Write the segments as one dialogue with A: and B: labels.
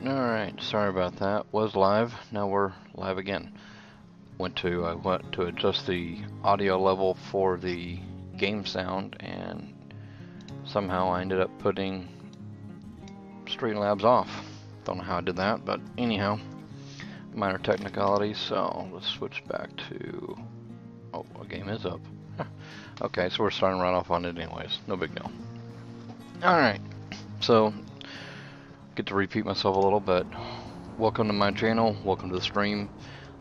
A: Alright, sorry about that. Was live, now we're live again. I went to adjust the audio level for the game sound, and somehow I ended up putting Streamlabs off. Don't know how I did that, but anyhow, minor technicalities, so let's switch back to... Oh, a game is up. Okay, so we're starting right off on it anyways, no big deal. Alright, so get to repeat myself a little bit. Welcome to my channel, welcome to the stream.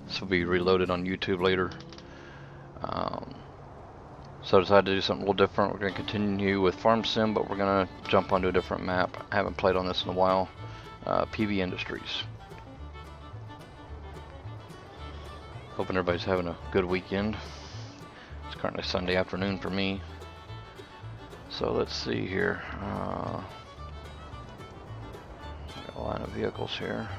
A: This will be reloaded on YouTube later. So I decided to do something a little different. We're going to continue with Farm Sim, but we're going to jump onto a different map. I haven't played on this in a while. PV Industries. Hoping everybody's having a good weekend. It's currently Sunday afternoon for me. So let's see here. Got a line of vehicles here.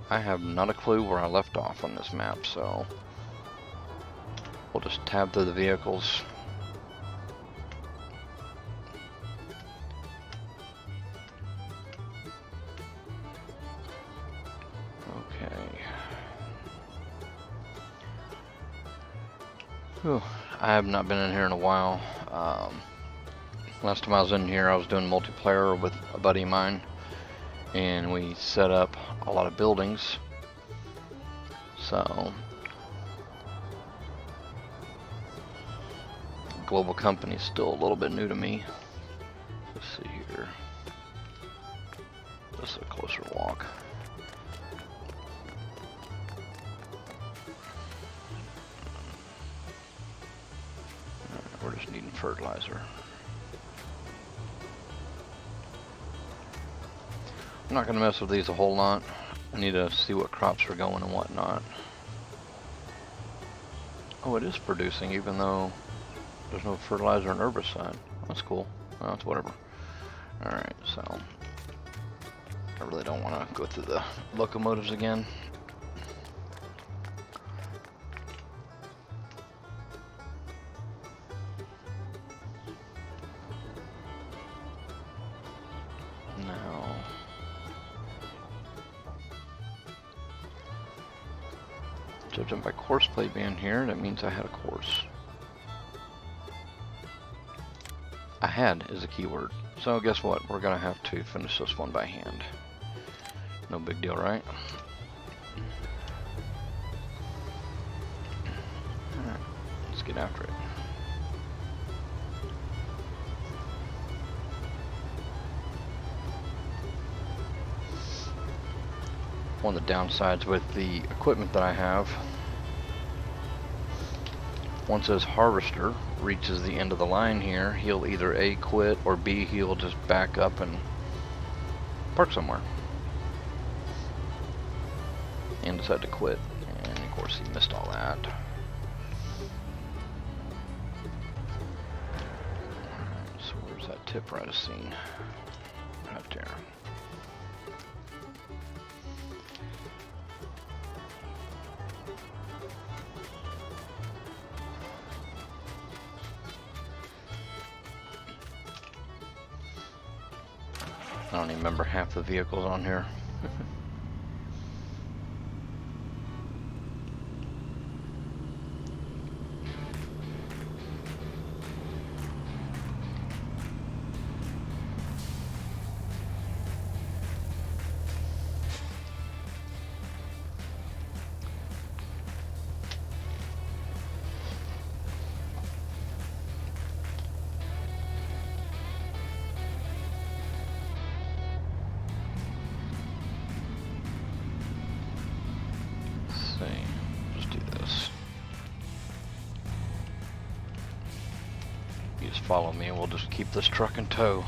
A: I have not a clue where I left off on this map, so we'll just tab through the vehicles. Okay. Whew. I have not been in here in a while. Last time I was in here, I was doing multiplayer with a buddy of mine, and we set up a lot of buildings. So global company is still a little bit new to me. Let's see here. This is a closer walk. We're just needing fertilizer. I'm not going to mess with these a whole lot. I need to see what crops are going and whatnot. Oh, it is producing even though there's no fertilizer and herbicide. That's cool. Well, that's whatever. Alright, so I really don't want to go through the locomotives again. Judging by course play being here, that means I had a course. I had is a keyword. So guess what? We're gonna have to finish this one by hand. No big deal, right? Alright, let's get after it. One of the downsides with the equipment that I have, once his harvester reaches the end of the line here, he'll either A, quit, or B, he'll just back up and park somewhere and decide to quit. And of course he missed all that. Alright, so where's that tip right of scene? Right there. I don't even remember half the vehicles on here. Just do this. You just follow me and we'll just keep this truck in tow.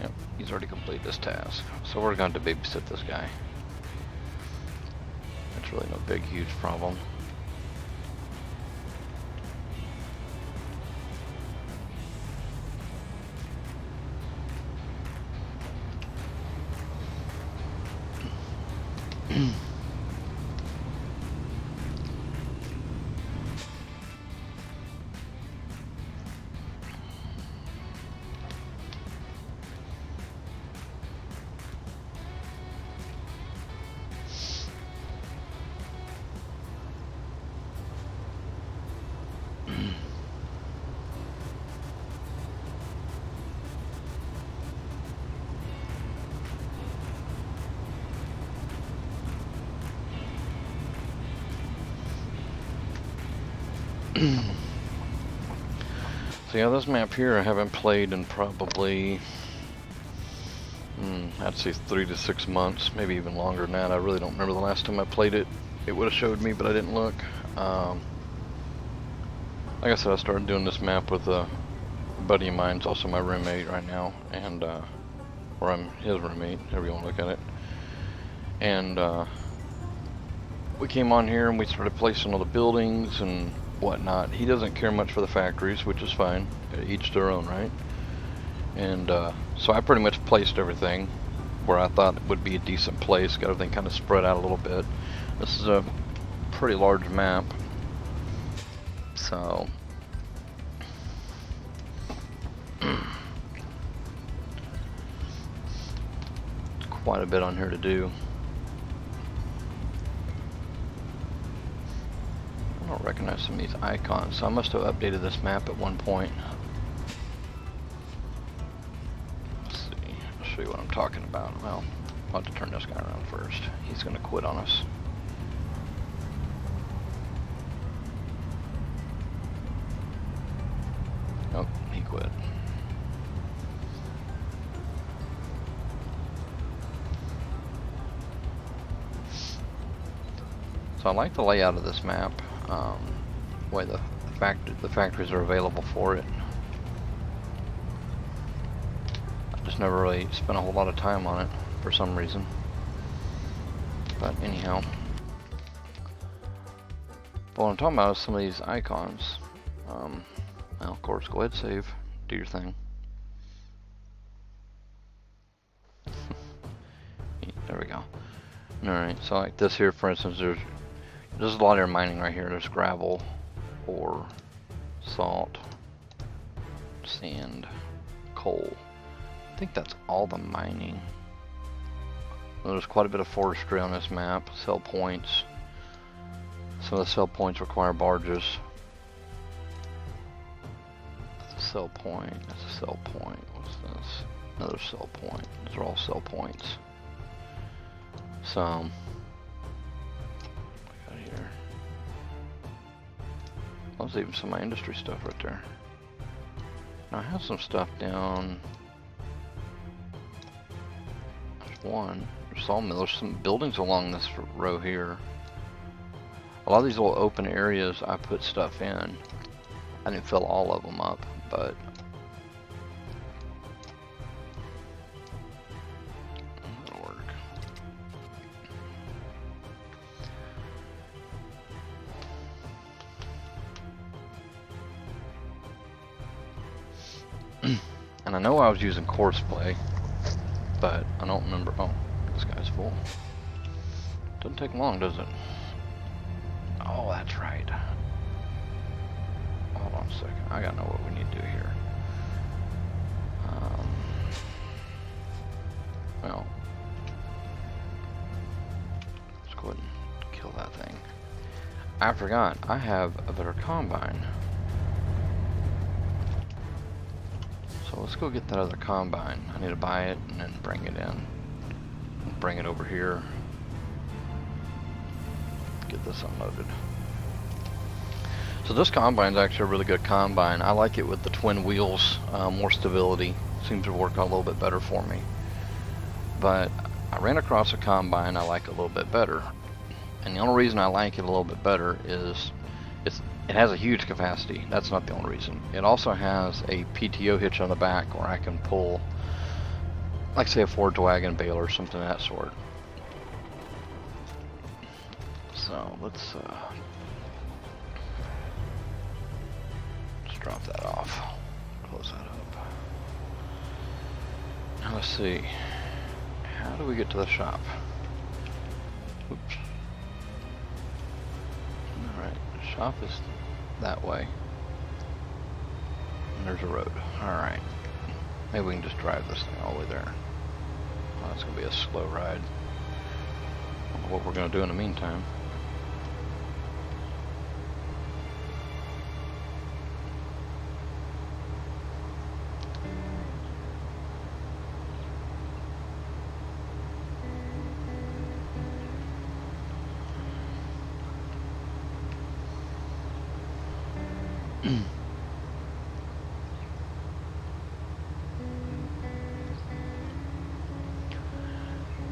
A: Yep, he's already completed this task. So we're going to babysit this guy. That's really no big, huge problem. So yeah, this map here I haven't played in probably, I'd say 3 to 6 months, maybe even longer than that. I really don't remember the last time I played it. It would have showed me, but I didn't look. Like I said, I started doing this map with a buddy of mine, also my roommate right now, and or I'm his roommate, however you want to look at it. And we came on here and we started placing all the buildings and whatnot. He doesn't care much for the factories, which is fine. Each their own, right? And so I pretty much placed everything where I thought it would be a decent place. Got everything kind of spread out a little bit. This is a pretty large map, so quite a bit on here to do. I don't recognize some of these icons, so I must have updated this map at one point. Let's see, I'll show you what I'm talking about. Well, I'll have to turn this guy around first. He's gonna quit on us. Oh, he quit. So I like the layout of this map, the way the factories are available for it. I just never really spent a whole lot of time on it for some reason. But anyhow, but what I'm talking about is some of these icons. Well, of course, go ahead, save, do your thing. There we go. Alright, so like this here, for instance, there's a lot of mining right here. There's gravel, ore, salt, sand, coal. I think that's all the mining. There's quite a bit of forestry on this map. Sell points. Some of the sell points require barges. That's a sell point. That's a sell point. What's this? Another sell point. These are all sell points. So, what we got here? Oh, there's even some of my industry stuff right there. Now I have some stuff down. There's one. There's sawmill. There's some buildings along this row here. A lot of these little open areas I put stuff in. I didn't fill all of them up, but that'll work. And I know I was using courseplay, but I don't remember. Oh, this guy's full. Doesn't take long, does it? Oh, that's right. Hold on a second. I gotta know what we need to do here. Well, let's go ahead and kill that thing. I forgot. I have a better combine. So let's go get that other combine. I need to buy it and then bring it in. Bring it over here. Get this unloaded. So this combine is actually a really good combine. I like it with the twin wheels, more stability. Seems to work out a little bit better for me. But I ran across a combine I like a little bit better. And the only reason I like it a little bit better is it has a huge capacity. That's not the only reason. It also has a PTO hitch on the back where I can pull, like say a Ford wagon baler or something of that sort. So let's drop that off. Close that up. Now let's see. How do we get to the shop? Oops. Alright, the shop is that way. And there's a road. Alright. Maybe we can just drive this thing all the way there. Oh, it's going to be a slow ride. I don't know what we're going to do in the meantime.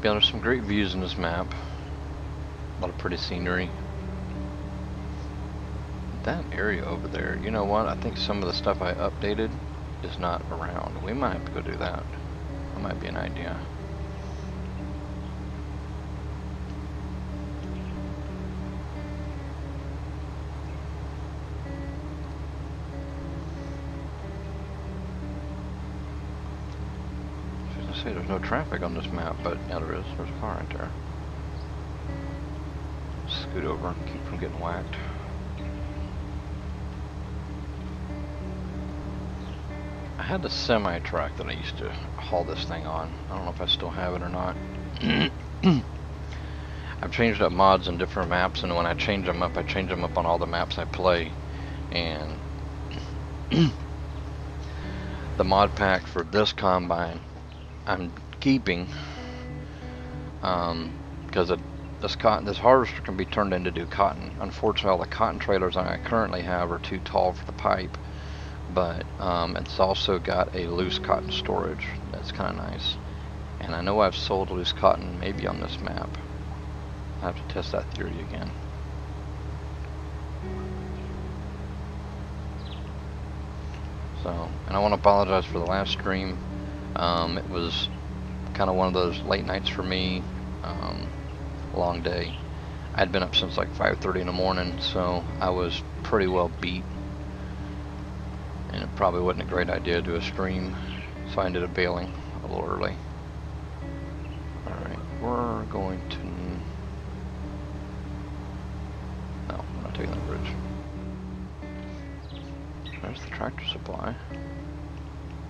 A: There's some great views in this map. A lot of pretty scenery. That area over there, you know what? I think some of the stuff I updated is not around. We might have to go do that. That might be an idea. I was gonna say there's no traffic on this map, but yeah, there is. There's a car right there. Scoot over, keep from getting whacked. I had the semi-truck that I used to haul this thing on. I don't know if I still have it or not. I've changed up mods in different maps, and when I change them up, I change them up on all the maps I play. And the mod pack for this combine I'm keeping because this harvester can be turned into do cotton. Unfortunately, all the cotton trailers I currently have are too tall for the pipe. But it's also got a loose cotton storage. That's kind of nice. And I know I've sold loose cotton maybe on this map. I have to test that theory again. So, and I want to apologize for the last stream. It was kind of one of those late nights for me. Long day. I'd been up since like 5:30 in the morning, so I was pretty well beat. And it probably wasn't a great idea to do a stream, so I ended up bailing a little early. Alright, we're going to... No, we're not taking that bridge. There's the tractor supply.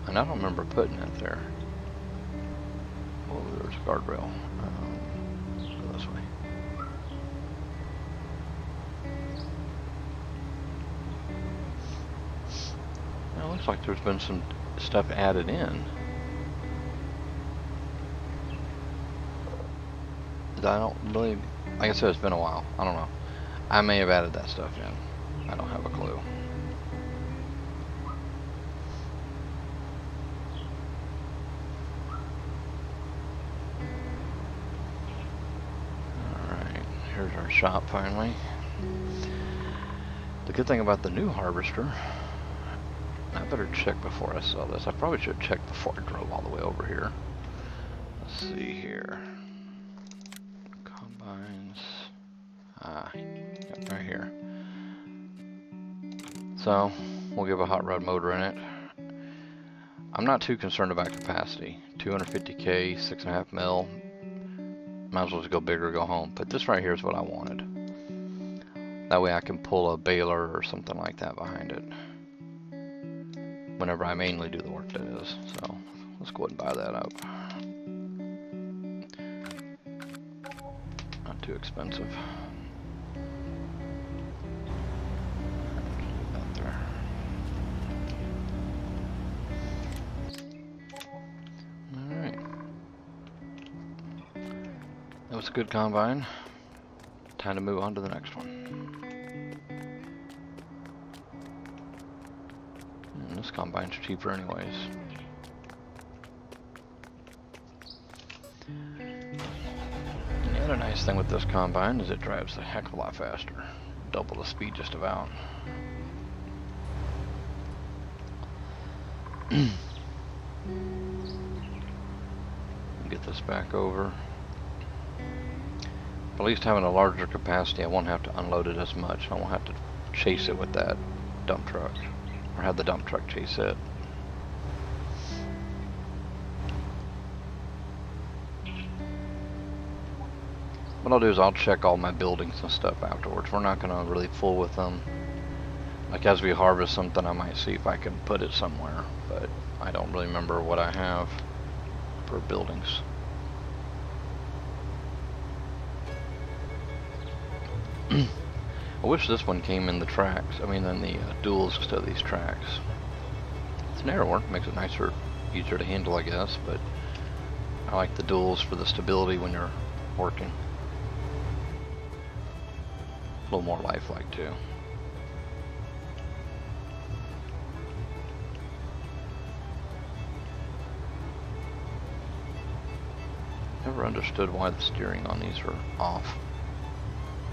A: And I don't remember putting it there. Oh, there's a guardrail. Go this way. It looks like there's been some stuff added in. I don't really, like I said, it's been a while. I don't know. I may have added that stuff in. I don't have a clue. Alright, here's our shop finally. The good thing about the new harvester, I better check before I sell this. I probably should check before I drove all the way over here. Let's see here. Combines. Yep, right here. So, we'll give a hot rod motor in it. I'm not too concerned about capacity. 250K, 6.5 mil. Might as well just go big or go home. But this right here is what I wanted. That way I can pull a baler or something like that behind it. Whenever I mainly do the work, that is. So let's go ahead and buy that up. Not too expensive. Leave that there. Alright. That was a good combine. Time to move on to the next one. This combine's cheaper anyways. And the other nice thing with this combine is it drives a heck of a lot faster. Double the speed just about. Get this back over. At least having a larger capacity, I won't have to unload it as much. I won't have to chase it with that dump truck. Or have the dump truck chase it. What I'll do is I'll check all my buildings and stuff afterwards. We're not going to really fool with them. Like as we harvest something, I might see if I can put it somewhere. But I don't really remember what I have for buildings. I wish this one came in the tracks. I mean, in the duals instead of these tracks. It's narrower, makes it nicer, easier to handle, I guess. But I like the duals for the stability when you're working. A little more lifelike too. never understood why the steering on these are off.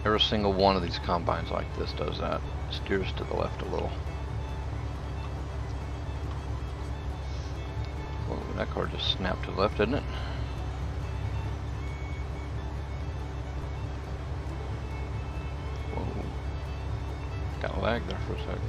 A: Every single one of these combines like this does that. Steers to the left a little. Whoa, that car just snapped to the left, didn't it? Whoa. Got lag there for a second.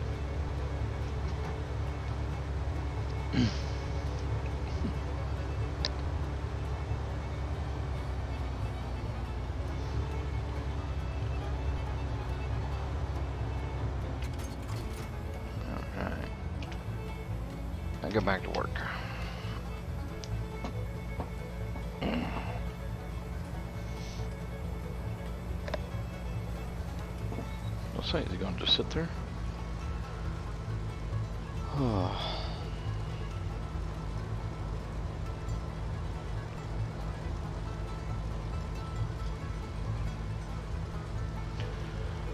A: Alright. Now get back to work. Let's say, is he gonna just sit there? Oh.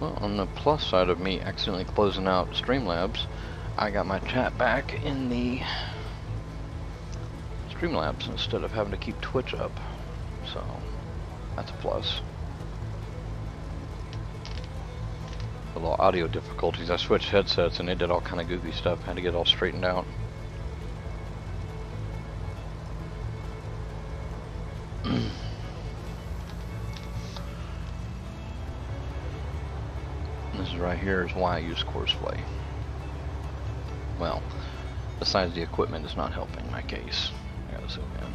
A: Well, on the plus side of me accidentally closing out Streamlabs, I got my chat back in the Streamlabs instead of having to keep Twitch up. So, that's a plus. A little audio difficulties. I switched headsets and it did all kind of goofy stuff. Had to get it all straightened out. This is right here is why I use Courseplay. Well, besides the equipment is not helping my case. I gotta zoom in.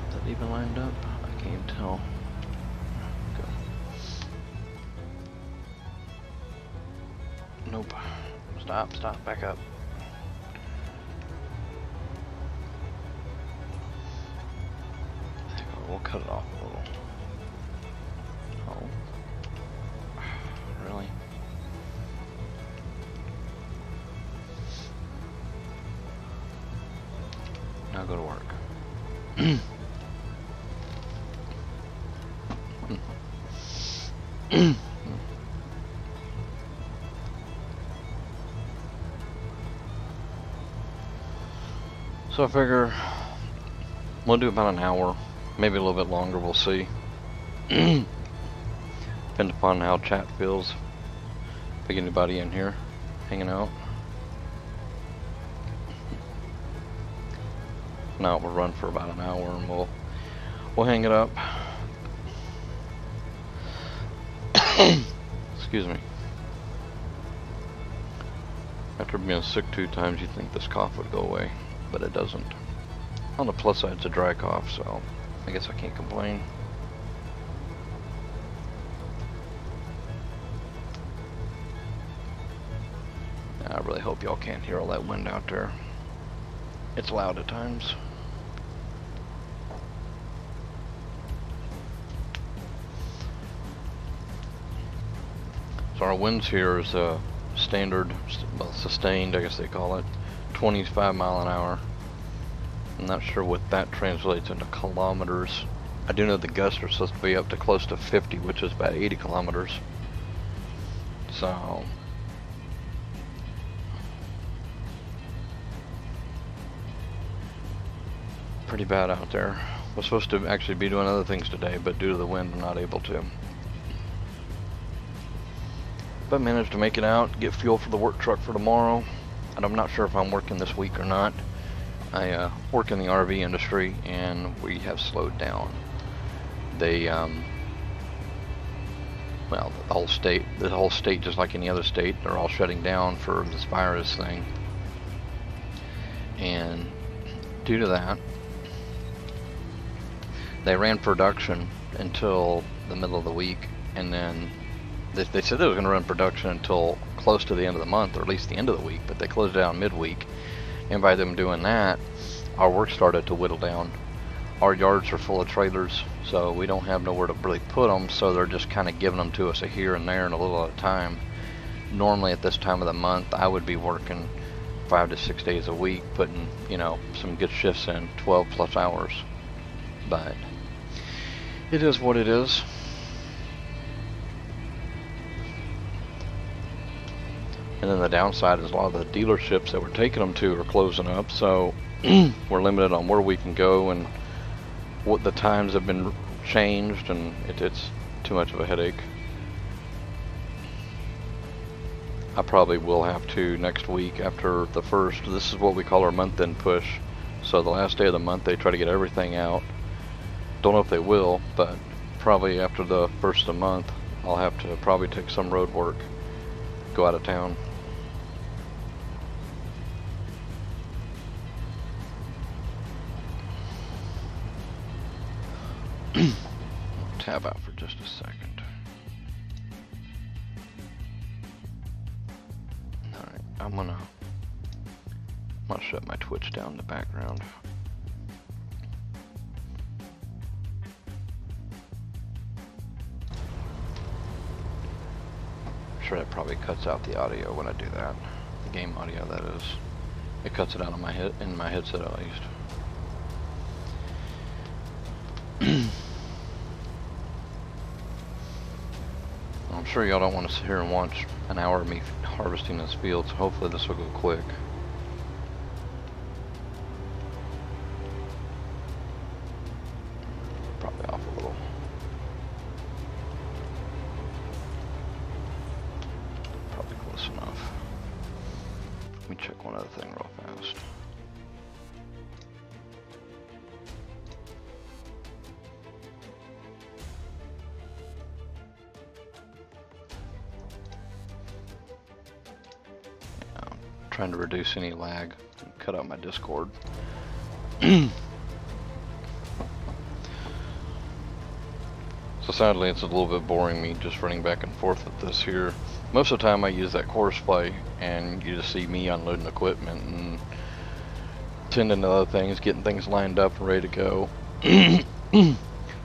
A: Is that even lined up? I can't even tell. Okay. Nope. Stop, back up. We'll cut it off a little. Oh. Really? Now go to work. So I figure we'll do about an hour, maybe a little bit longer, we'll see. Depends upon how chat feels. If we get anybody in here hanging out. Now we'll run for about an hour and we'll hang it up. Excuse me. After being sick 2 times, you'd think this cough would go away, but it doesn't. On the plus side, it's a dry cough, so I guess I can't complain. I really hope y'all can't hear all that wind out there. It's loud at times. So our winds here is standard, well, sustained, I guess they call it, 25 mile an hour. I'm not sure what that translates into kilometers. I do know the gusts are supposed to be up to close to 50, which is about 80 kilometers. So pretty bad out there. We're supposed to actually be doing other things today, but due to the wind, I'm not able to. But managed to make it out, get fuel for the work truck for tomorrow. And I'm not sure if I'm working this week or not. I work in the RV industry, and we have slowed down. They, well, the whole state, just like any other state, they're all shutting down for this virus thing. And due to that, they ran production until the middle of the week, and then they said they were going to run production until close to the end of the month, or at least the end of the week, but they closed it down midweek. And by them doing that, our work started to whittle down. Our yards are full of trailers, so we don't have nowhere to really put them, so they're just kind of giving them to us a here and there and a little at a time. Normally at this time of the month, I would be working 5 to 6 days a week, putting, you know, some good shifts in, 12 plus hours. But it is what it is. And then the downside is a lot of the dealerships that we're taking them to are closing up, so we're limited on where we can go, and what the times have been changed, and it's too much of a headache. I probably will have to next week after the first. This is what we call our month-end push. So the last day of the month they try to get everything out. Don't know if they will, but probably after the first of the month I'll have to probably take some road work, go out of town. Tab out for just a second. Alright, I'm gonna shut my Twitch down in the background. I'm sure that probably cuts out the audio when I do that. The game audio, that is. It cuts it out on my in my headset at least. I'm sure y'all don't want to sit here and watch an hour of me harvesting this field, so hopefully this will go quick. Probably off a little. Probably close enough. Let me check one other thing real fast. Trying to reduce any lag, cut out my Discord. So sadly it's a little bit boring me just running back and forth with this here. Most of the time I use that course play and you just see me unloading equipment and tending to other things, getting things lined up and ready to go. The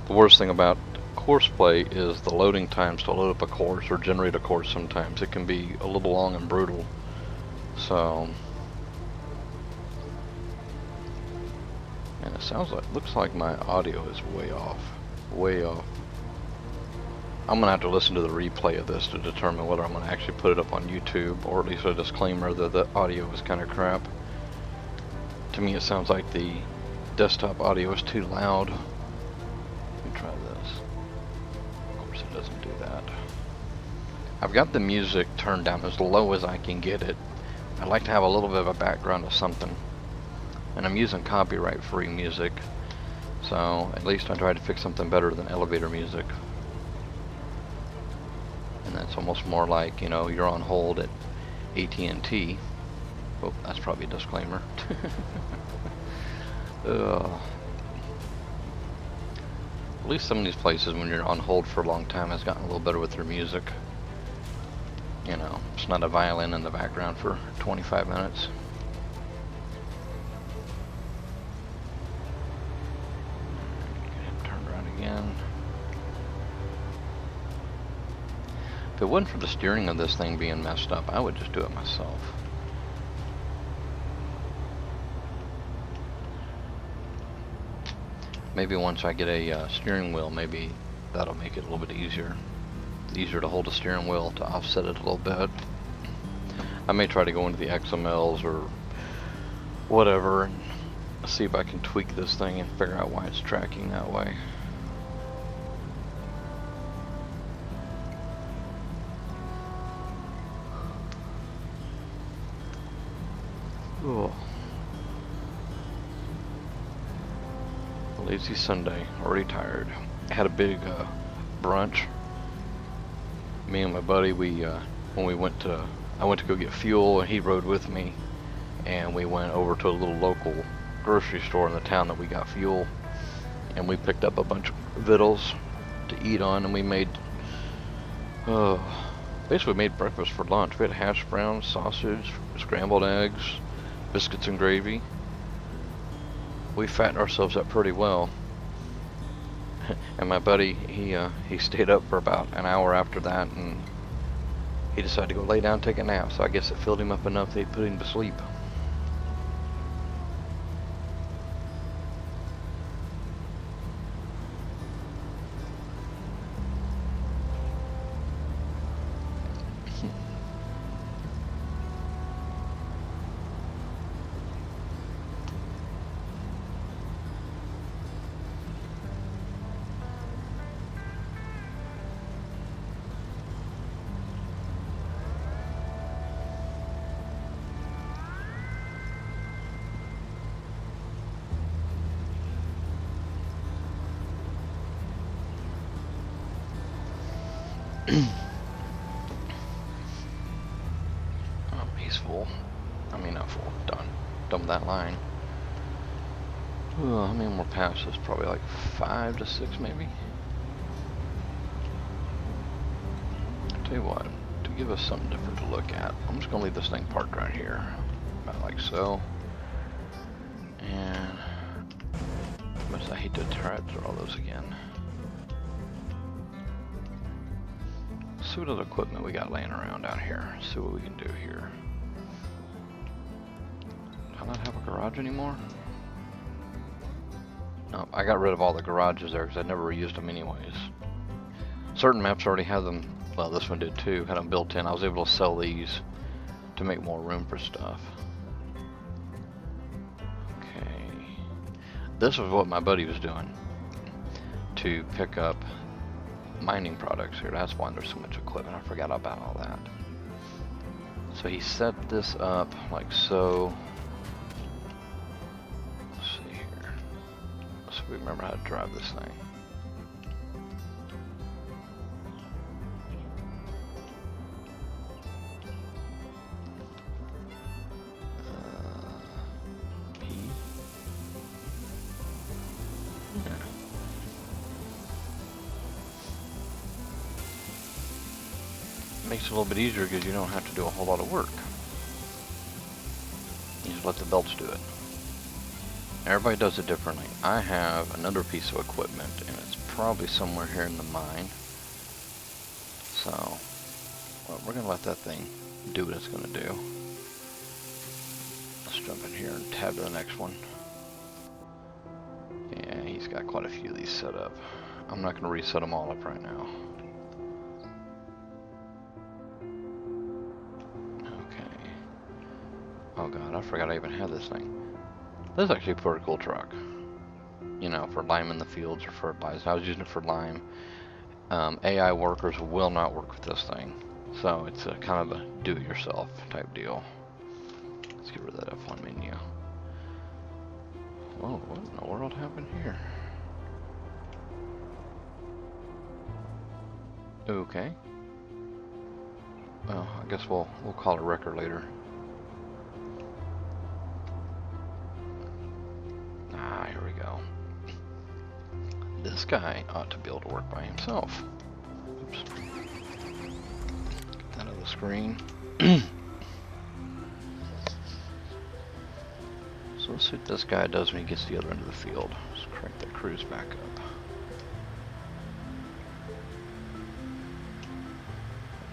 A: worst thing about course play is the loading times to load up a course or generate a course. Sometimes it can be a little long and brutal. So, and it looks like my audio is way off. I'm gonna have to listen to the replay of this to determine whether I'm gonna actually put it up on YouTube, or at least a disclaimer that the audio is kind of crap. To me it sounds like the desktop audio is too loud. Let me try this. Of course it doesn't do that. I've got the music turned down as low as I can get it. I like to have a little bit of a background of something, and I'm using copyright-free music, so at least I try to fix something better than elevator music. And that's almost more like, you know, you're on hold at AT&T. Oh, that's probably a disclaimer. At least some of these places, when you're on hold for a long time, has gotten a little better with their music. You know, it's not a violin in the background for 25 minutes. Turn around again. If it wasn't for the steering of this thing being messed up, I would just do it myself. Maybe once I get a steering wheel, maybe that'll make it a little bit easier. Easier to hold the steering wheel to offset it a little bit. I may try to go into the XMLs or whatever and see if I can tweak this thing and figure out why it's tracking that way. Oh. Lazy Sunday, already tired. Had a big brunch. Me and my buddy, when we went to, I went to go get fuel and he rode with me, and we went over to a little local grocery store in the town that we got fuel, and we picked up a bunch of victuals to eat on, and we made, basically made breakfast for lunch. We had hash browns, sausage, scrambled eggs, biscuits and gravy. We fattened ourselves up pretty well. And my buddy, he stayed up for about an hour after that, and he decided to go lay down and take a nap, so I guess it filled him up enough that he put him to sleep. He's full. I mean, not full. Done. Dump that line. Ooh, how many more passes? Probably like 5 to 6 maybe. I'll tell you what, to give us something different to look at, I'm just gonna leave this thing parked right here. About like so. And I hate to try through all those again. See what other equipment we got laying around out here. See what we can do here. Do I not have a garage anymore? No, I got rid of all the garages there because I never used them anyways. Certain maps already have them, well this one did too, had them built in. I was able to sell these to make more room for stuff. Okay. This was what my buddy was doing to pick up mining products here. That's why there's so much equipment. I forgot about all that. So he set this up like so. Let's see here. So we remember how to drive this thing. P. Yeah. Makes it a little bit easier because you don't have to do a whole lot of work. You just let the belts do it. Everybody does it differently. I have another piece of equipment and it's probably somewhere here in the mine. So, well, we're gonna let that thing do what it's gonna do. Let's jump in here and tab to the next one. Yeah, he's got quite a few of these set up. I'm not gonna reset them all up right now. Oh god, I forgot I even had this thing. This is actually a pretty cool truck. You know, for lime in the fields or fertilizer. I was using it for lime. AI workers will not work with this thing. So it's a kind of a do-it-yourself type deal. Let's get rid of that F1 menu. Whoa, what in the world happened here? Okay. Well, I guess we'll call it record later. Here we go. This guy ought to be able to work by himself. Oops. Get that out of the screen. So let's see what this guy does when he gets to the other end of the field. Let's crank that cruise back up.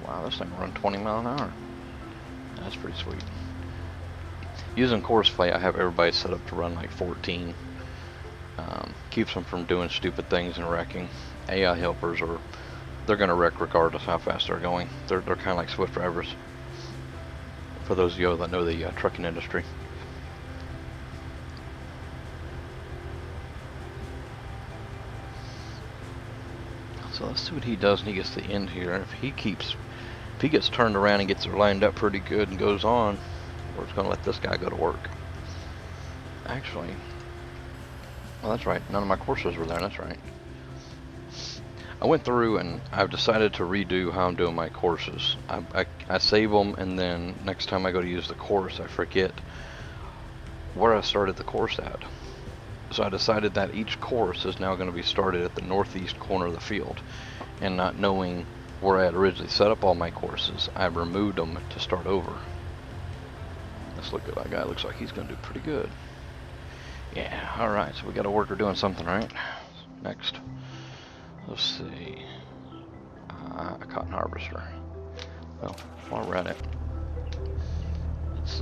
A: Wow, this thing will run 20 miles an hour. That's pretty sweet. Using course play, I have everybody set up to run like 14. Keeps them from doing stupid things and wrecking. AI helpers they're gonna wreck regardless how fast they're going. They're kind of like Swift drivers. For those of you that know the trucking industry. So let's see what he does when he gets to the end here. If he gets turned around and gets it lined up pretty good and goes on, we're just gonna let this guy go to work. Actually, well, that's right. None of my courses were there. That's right. I went through and I've decided to redo how I'm doing my courses. I save them, and then next time I go to use the course, I forget where I started the course at. So I decided that each course is now going to be started at the northeast corner of the field. And not knowing where I had originally set up all my courses, I removed them to start over. Let's look at that guy. Looks like he's going to do pretty good. Yeah, alright, so we got a worker doing something, right? Next. Let's see. A cotton harvester. Well, while we're at it, let's, is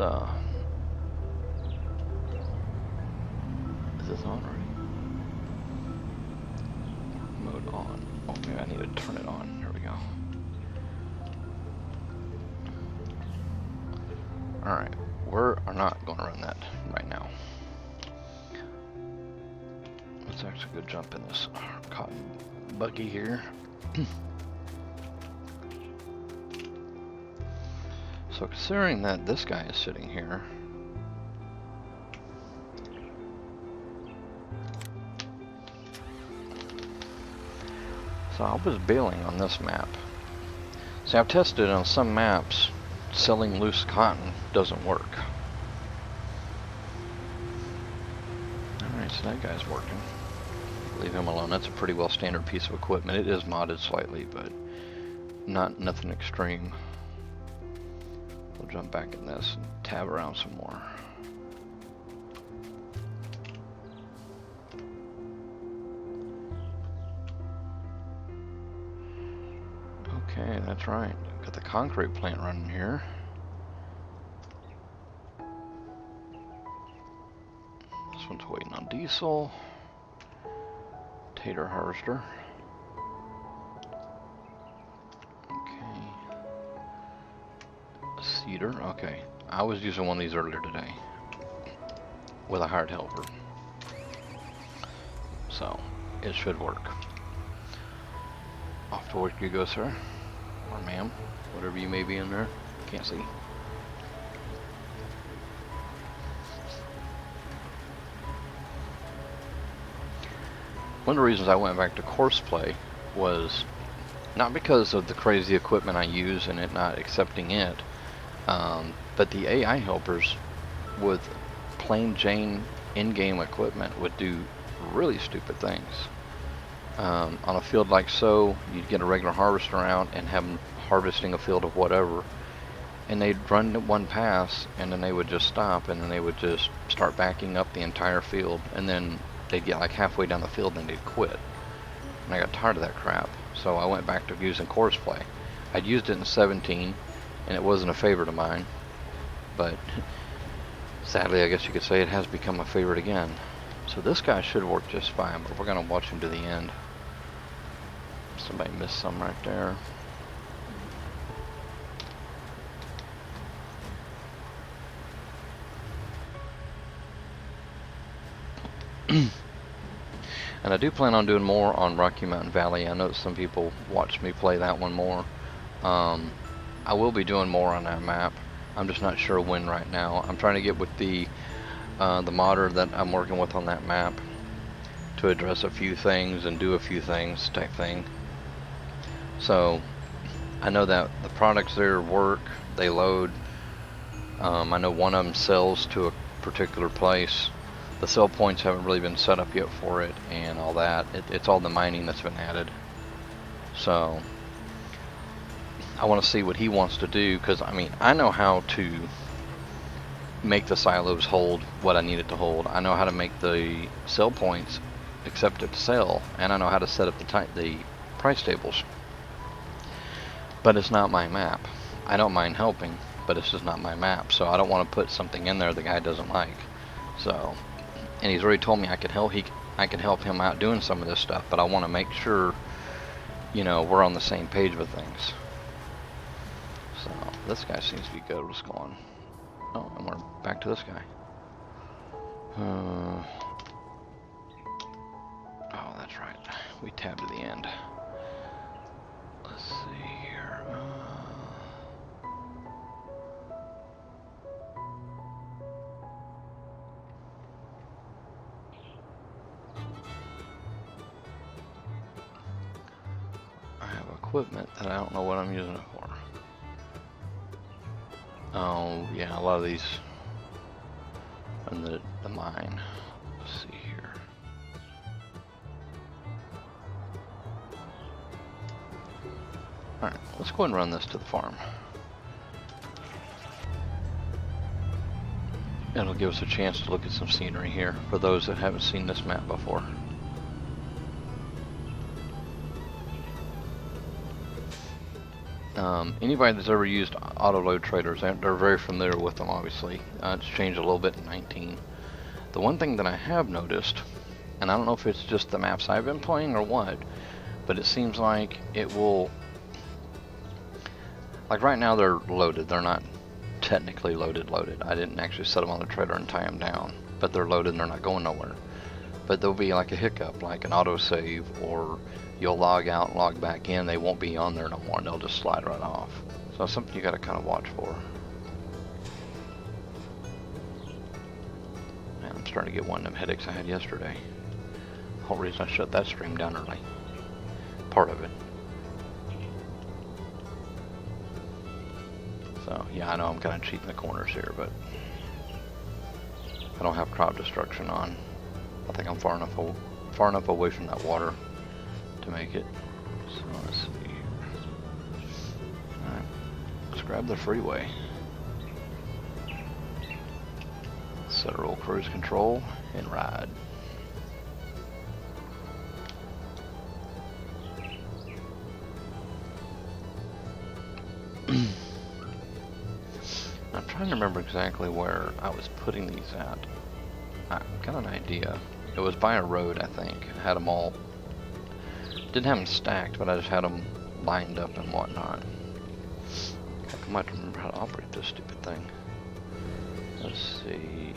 A: this on already? Mode on. Oh, maybe I need to turn it on. There we go. Alright, we're not going to run that right now. Let's actually go jump in this cotton buggy here. So considering that this guy is sitting here, so I was bailing on this map See, I've tested on some maps, selling loose cotton doesn't work. Alright, so that guy's working. Leave him alone. That's a pretty well standard piece of equipment. It is modded slightly, but nothing extreme. We'll jump back in this and tab around some more. Okay, that's right. Got the concrete plant running here. This one's waiting on diesel. Tater harvester. Okay. A cedar. Okay. I was using one of these earlier today with a hired helper. So, it should work. Off to work you go, sir. Or ma'am. Whatever you may be in there. Can't see. One of the reasons I went back to courseplay was not because of the crazy equipment I use and it not accepting it, but the AI helpers with plain Jane in-game equipment would do really stupid things. On a field like so, you'd get a regular harvester out and have them harvesting a field of whatever, and they'd run one pass and then they would just stop and then they would just start backing up the entire field, and then they'd get like halfway down the field and they'd quit. And I got tired of that crap, so I went back to using courseplay. I'd used it in 17 and it wasn't a favorite of mine, but sadly I guess you could say it has become a favorite again. So this guy should work just fine, but we're going to watch him to the end. Somebody missed some right there. And I do plan on doing more on Rocky Mountain Valley. I know some people watch me play that one more. I will be doing more on that map. I'm just not sure when right now. I'm trying to get with the modder that I'm working with on that map to address a few things and do a few things type thing. So I know that the products there work, they load. I know one of them sells to a particular place. The sell points haven't really been set up yet for it and all that. It's all the mining that's been added. So I want to see what he wants to do, because I mean, I know how to make the silos hold what I need it to hold. I know how to make the sell points accept it to sell, and I know how to set up the price tables. But it's not my map. I don't mind helping, but it's just not my map. So I don't want to put something in there the guy doesn't like. So, and he's already told me I could help him out doing some of this stuff, but I want to make sure, you know, we're on the same page with things. So this guy seems to be good. What's going on? Oh, and we're back to this guy. Oh, that's right. We tabbed to the end. Let's see here. I have equipment that I don't know what I'm using it for. Oh, yeah, a lot of these in the mine. Let's see here. Alright, let's go ahead and run this to the farm. It'll give us a chance to look at some scenery here for those that haven't seen this map before. Anybody that's ever used auto-load traders, they're very familiar with them, obviously. It's changed a little bit in 19. The one thing that I have noticed, and I don't know if it's just the maps I've been playing or what, but it seems like it will, like right now they're loaded. They're not technically loaded. I didn't actually set them on the trailer and tie them down, but they're loaded and they're not going nowhere. But there'll be like a hiccup, like an autosave, or you'll log out and log back in, they won't be on there no more and they'll just slide right off. So that's something you gotta kind of watch for. Man, I'm starting to get one of them headaches I had yesterday. The whole reason I shut that stream down early. Part of it. So yeah, I know I'm kind of cheating the corners here, but I don't have crop destruction on. I think I'm far enough away from that water to make it. So let's see here. Alright, let's grab the freeway. Set a roll cruise control and ride. I'm trying to remember exactly where I was putting these at. I got an idea. It was by a road, I think. I had them all. Didn't have them stacked, but I just had them lined up and whatnot. Heck, I might remember how to operate this stupid thing. Let's see.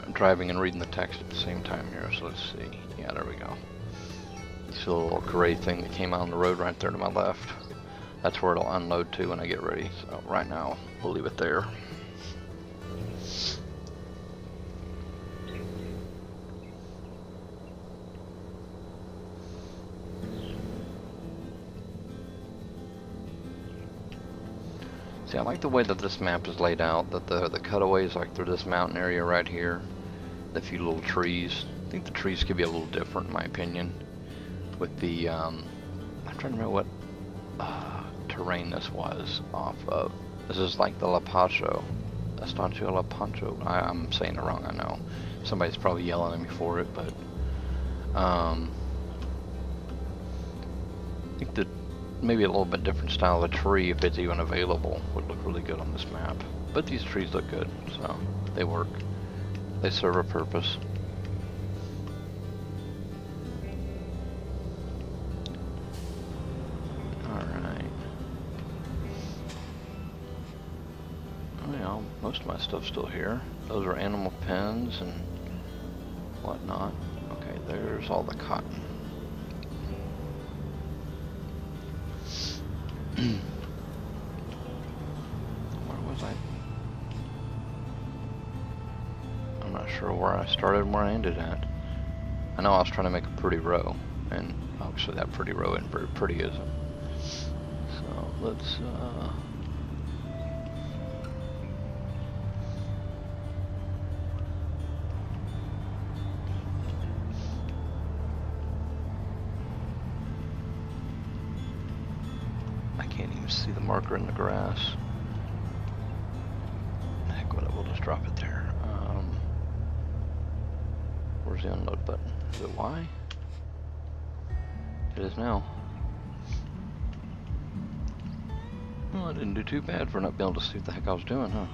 A: I'm driving and reading the text at the same time here, so let's see. Yeah, there we go. You see the little gray thing that came out on the road right there to my left? That's where it'll unload to when I get ready. So right now, we'll leave it there. See, I like the way that this map is laid out, that the cutaways, like through this mountain area right here, the few little trees. I think the trees could be a little different in my opinion. With the, I'm trying to remember what terrain this was off of. This is like the La Pancho. Estancia La Pancho. I'm saying it wrong, I know. Somebody's probably yelling at me for it, but I think that maybe a little bit different style of tree, if it's even available, would look really good on this map. But these trees look good, so they work. They serve a purpose. Alright. Well, most of my stuff's still here. Those are animal pens and whatnot. Okay, there's all the cotton. Where was I? I'm not sure where I started and where I ended at. I know I was trying to make a pretty row, and obviously that pretty row isn't very pretty, is it? So let's see the marker in the grass. Heck, what? We'll just drop it there. Where's the unload button? Is it Y? It is now. Well, I didn't do too bad for not being able to see what the heck I was doing, huh?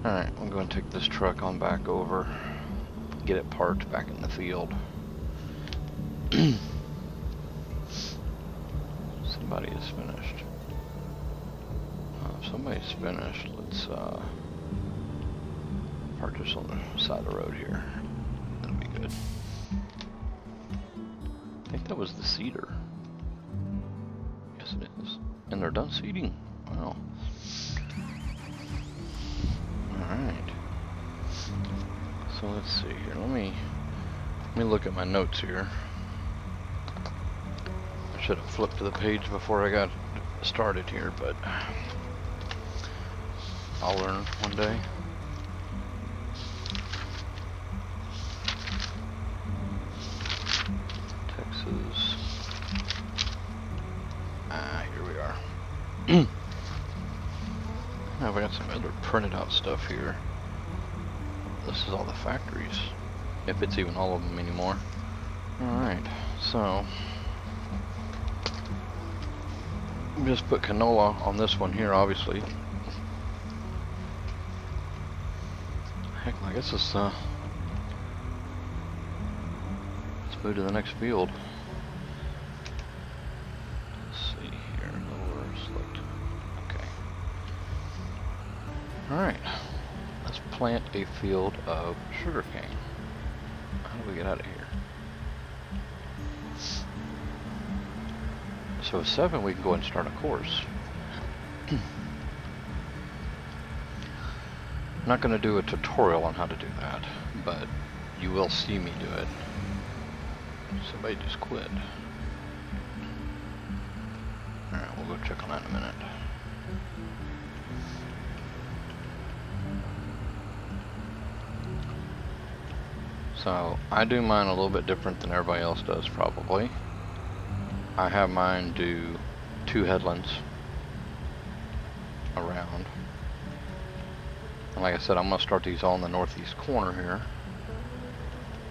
A: Alright, I'm going to take this truck on back over, get it parked back in the field. Somebody is finished. If somebody's finished, let's park this on the side of the road here. That'll be good. I think that was the cedar. Yes, it is. And they're done seeding. Wow. Alright. So let's see here. Let me look at my notes here. I should have flipped to the page before I got started here, but I'll learn one day. Texas. Here we are. Now we got some other printed out stuff here. This is all the factories, if it's even all of them anymore. Alright, so just put canola on this one here, obviously. Heck, I guess let's move to the next field. Let's see here, lower select. Okay. Alright. Let's plant a field of sugarcane. How do we get out of here? So at 7 we can go and start a course. I'm not going to do a tutorial on how to do that, but you will see me do it. Somebody just quit. Alright, we'll go check on that in a minute. So, I do mine a little bit different than everybody else does, probably. I have mine do 2 headlands around. And like I said, I'm going to start these all in the northeast corner here.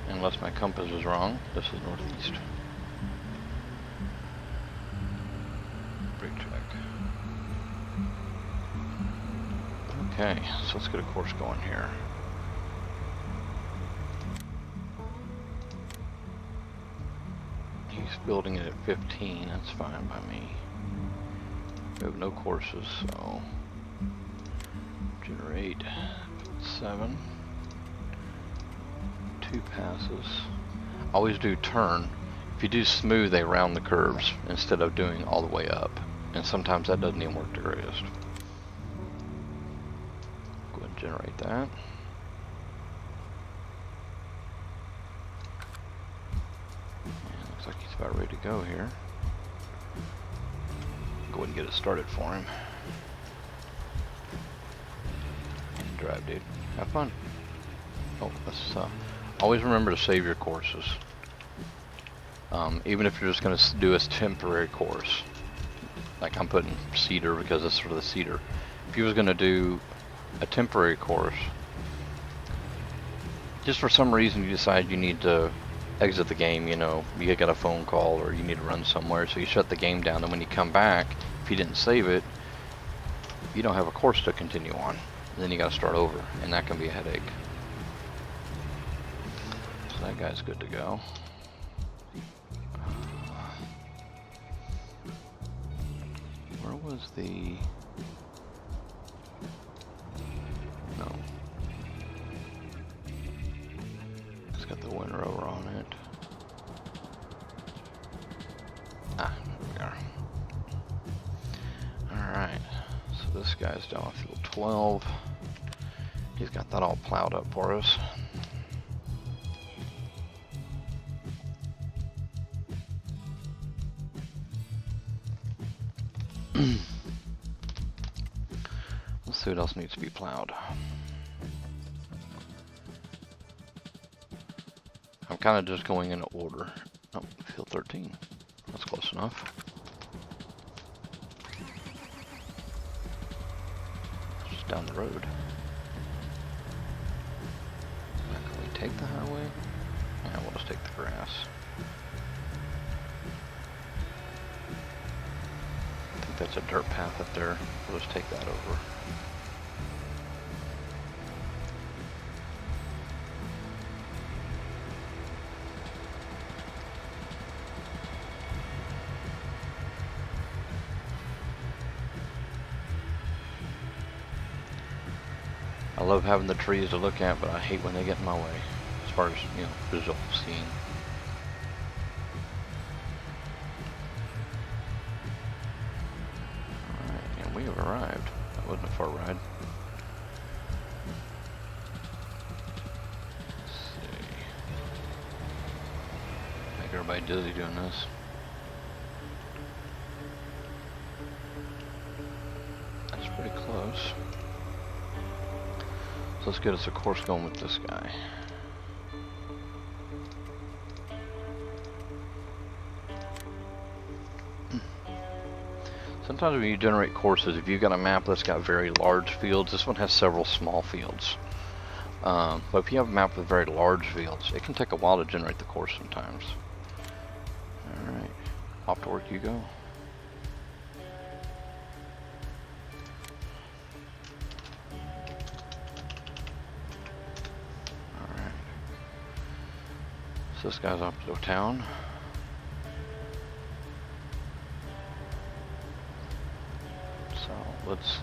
A: Unless my compass is wrong. This is northeast. Brake check. Okay, so let's get a course going here. He's building it at 15, that's fine by me. We have no courses, so generate 7. 2 passes. Always do turn. If you do smooth, they round the curves instead of doing all the way up. And sometimes that doesn't even work the greatest. Go ahead and generate that. And looks like he's about ready to go here. Go ahead and get it started for him. And drive, dude. Have fun. Oh, let's always remember to save your courses. Even if you're just going to do a temporary course. Like I'm putting Cedar because it's sort of the Cedar. If you was going to do a temporary course, just for some reason you decide you need to exit the game, you know, you got a phone call or you need to run somewhere, so you shut the game down, and when you come back, if you didn't save it, you don't have a course to continue on. And then you got to start over, and that can be a headache. So that guy's good to go. Where was the... No. It's got the winner over on it. Ah, there we are. Alright, so this guy's down on field 12. He's got that all plowed up for us. Let's see what else needs to be plowed. I'm kind of just going in order. Oh, field 13. That's close enough. Just down the road. Now, can we take the highway? Yeah, we'll just take the grass. I think that's a dirt path up there. We'll just take that over. I love having the trees to look at, but I hate when they get in my way, as far as, you know, visual seeing. Alright, and we have arrived. That wasn't a far ride. Let's see. Make everybody dizzy doing this. That's pretty close. Let's get us a course going with this guy. Sometimes when you generate courses, if you've got a map that's got very large fields, this one has several small fields. But if you have a map with very large fields, it can take a while to generate the course sometimes. Alright, off to work you go. So this guy's off to town. So let's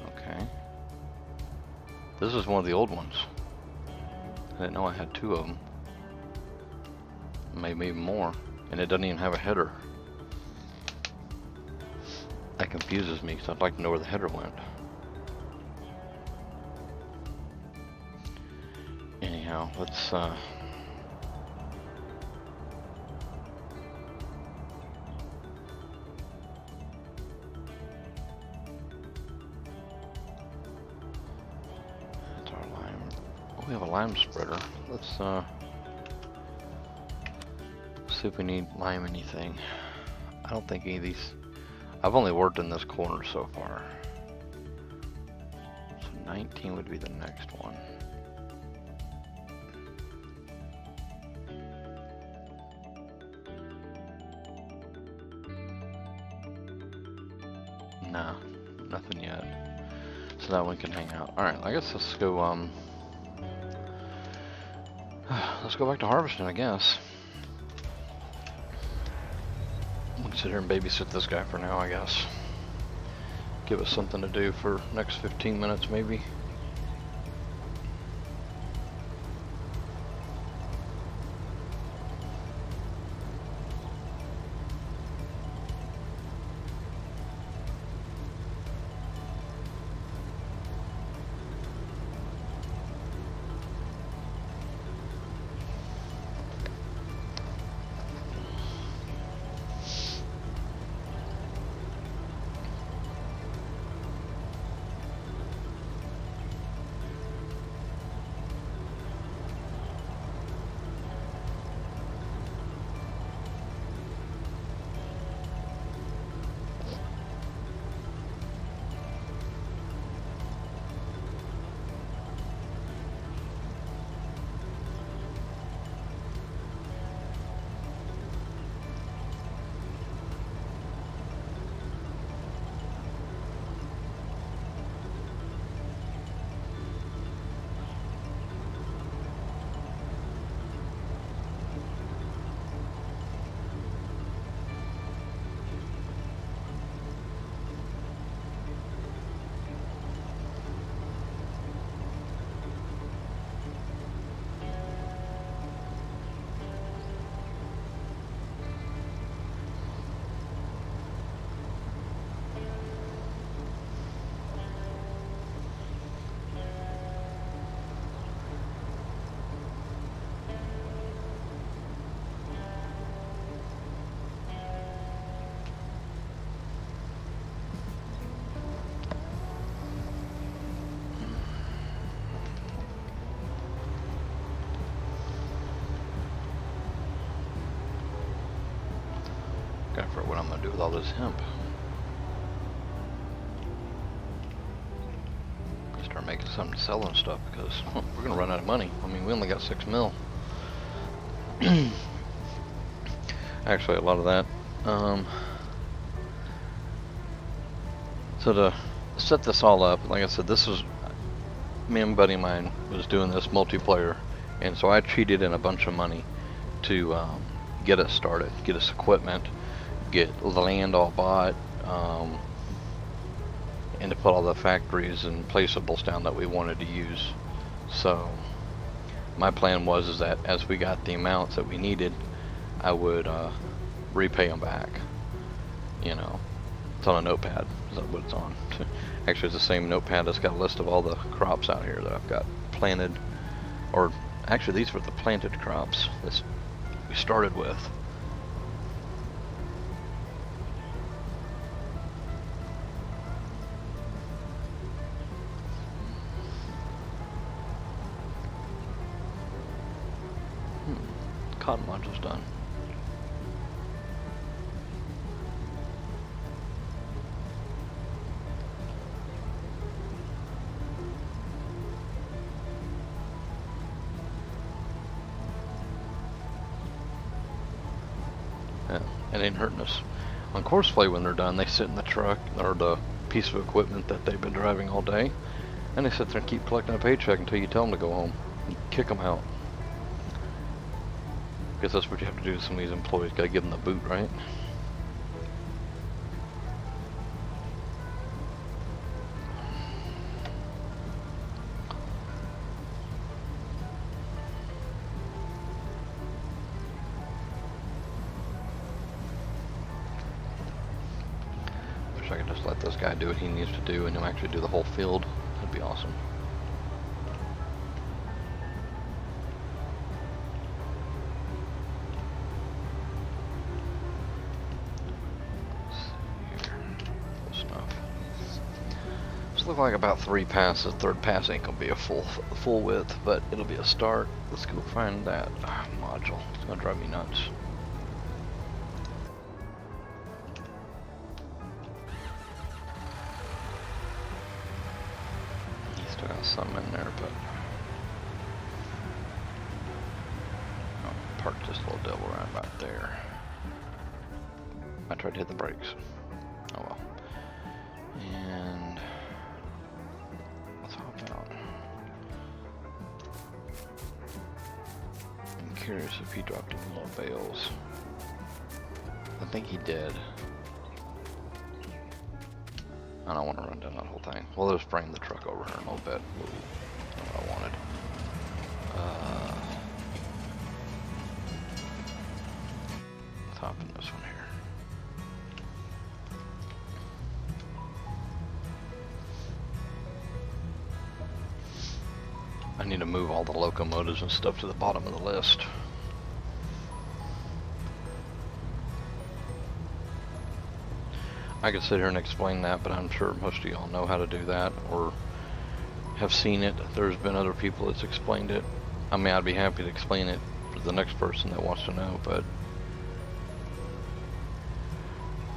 A: okay. This is one of the old ones. I didn't know I had 2 of them. maybe even more, and it doesn't even have a header. That confuses me because I'd like to know where the header went. Anyhow, let's that's our lime. Oh, we have a lime spreader. Let's see if we need lime anything. I don't think any of these. I've only worked in this corner so far. So 19 would be the next one. Nah, nothing yet. So that one can hang out. Alright, I guess let's go let's go back to harvesting, I guess. We can sit here and babysit this guy for now, I guess. Give us something to do for next 15 minutes maybe. For what I'm gonna do with all this hemp. Start making something to sell and stuff because we're gonna run out of money. I mean, we only got 6 mil. Actually, a lot of that. So to set this all up, like I said, this was me and a buddy of mine was doing this multiplayer, and so I cheated in a bunch of money to get us started, get us equipment, get the land all bought, and to put all the factories and placeables down that we wanted to use. So my plan was that as we got the amounts that we needed, I would repay them back. You know, it's on a notepad. Is that what it's on? Actually, it's the same notepad that's got a list of all the crops out here that I've got planted, or actually these were the planted crops that we started with. Cotton module's done. Yeah, it ain't hurting us. On Courseplay, when they're done, they sit in the truck or the piece of equipment that they've been driving all day, and they sit there and keep collecting a paycheck until you tell them to go home and kick them out. Guess that's what you have to do to some of these employees. Gotta give them the boot, right? let this guy do what he needs to do and he'll actually do the whole field. That'd be awesome. Look like about 3 passes. Third pass ain't gonna be a full width, but it'll be a start. Let's go find that module. It's gonna drive me nuts. He still got some in there, but I'll park this little devil right about there. I tried to hit the brakes. Oh well. And I'm curious if he dropped any little bales. I think he did. I don't want to run down that whole thing. We'll just bring the truck over here in a little bit. Ooh, that's what I wanted. Let's hop in this one here. I need to move all the locomotives and stuff to the bottom of the list. I could sit here and explain that, but I'm sure most of y'all know how to do that or have seen it. There's been other people that's explained it. I mean, I'd be happy to explain it for the next person that wants to know, but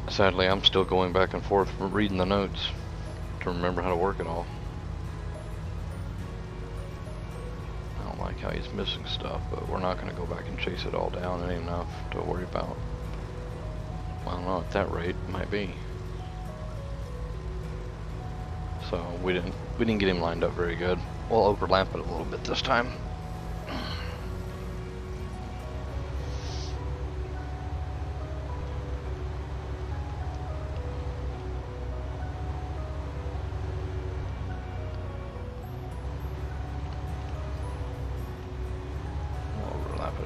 A: sadly I'm still going back and forth reading the notes to remember how to work it all. Like how he's missing stuff, but we're not going to go back and chase it all down. It ain't enough to worry about. Well, I don't know, at that rate, it might be. So we didn't get him lined up very good. We'll overlap it a little bit this time.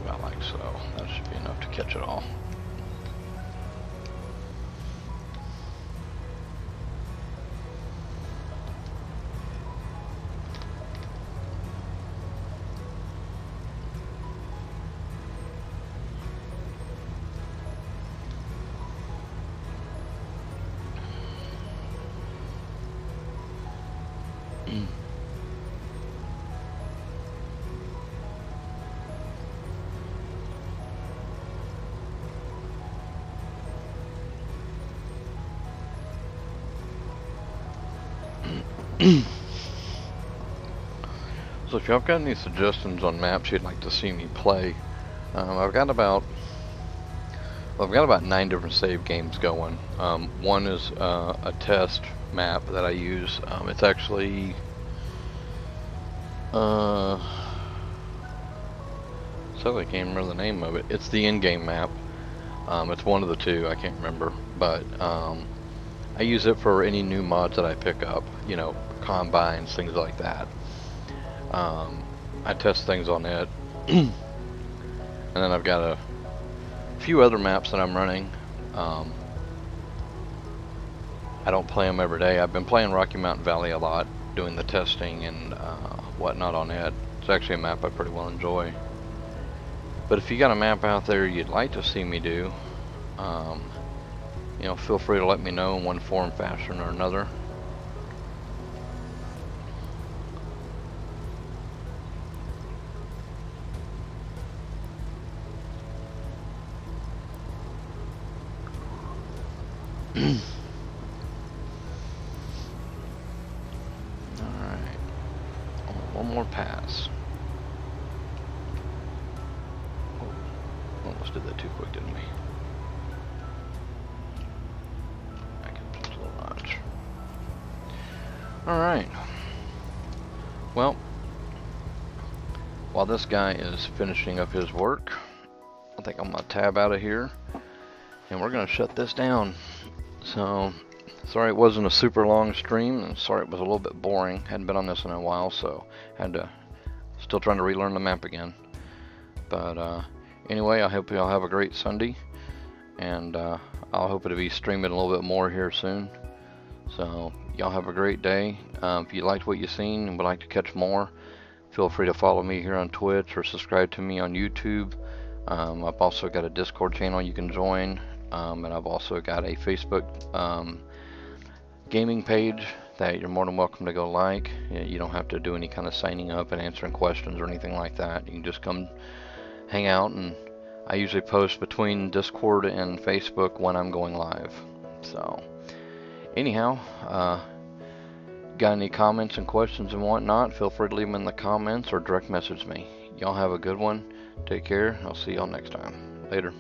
A: About like so. That should be enough to catch it all. So if y'all got any suggestions on maps you'd like to see me play, I've got about 9 different save games going. One is a test map that I use. It's actually so I can't remember the name of it. It's the in-game map. It's one of the two, I can't remember, but I use it for any new mods that I pick up, you know, combines, things like that. I test things on it. And then I've got a few other maps that I'm running. I don't play them every day. I've been playing Rocky Mountain Valley a lot, doing the testing and whatnot on it. It's actually a map I pretty well enjoy. But if you got a map out there you'd like to see me do, you know, feel free to let me know in one form, fashion, or another. Alright. One more pass. Oh, almost did that too quick, didn't we? I can put a little notch. Alright. Well, while this guy is finishing up his work, I think I'm going to tab out of here and we're going to shut this down. So, sorry it wasn't a super long stream, and sorry it was a little bit boring. Hadn't been on this in a while, so had to, still trying to relearn the map again. But anyway, I hope y'all have a great Sunday, and I'll hope to be streaming a little bit more here soon. So y'all have a great day. If you liked what you seen and would like to catch more, feel free to follow me here on Twitch or subscribe to me on YouTube. I've also got a Discord channel you can join, and I've also got a Facebook gaming page that you're more than welcome to go like. You don't have to do any kind of signing up and answering questions or anything like that. You can just come hang out, and I usually post between Discord and Facebook when I'm going live. So anyhow, got any comments and questions and whatnot, feel free to leave them in the comments or direct message me. Y'all have a good one. Take care. I'll see y'all next time. Later.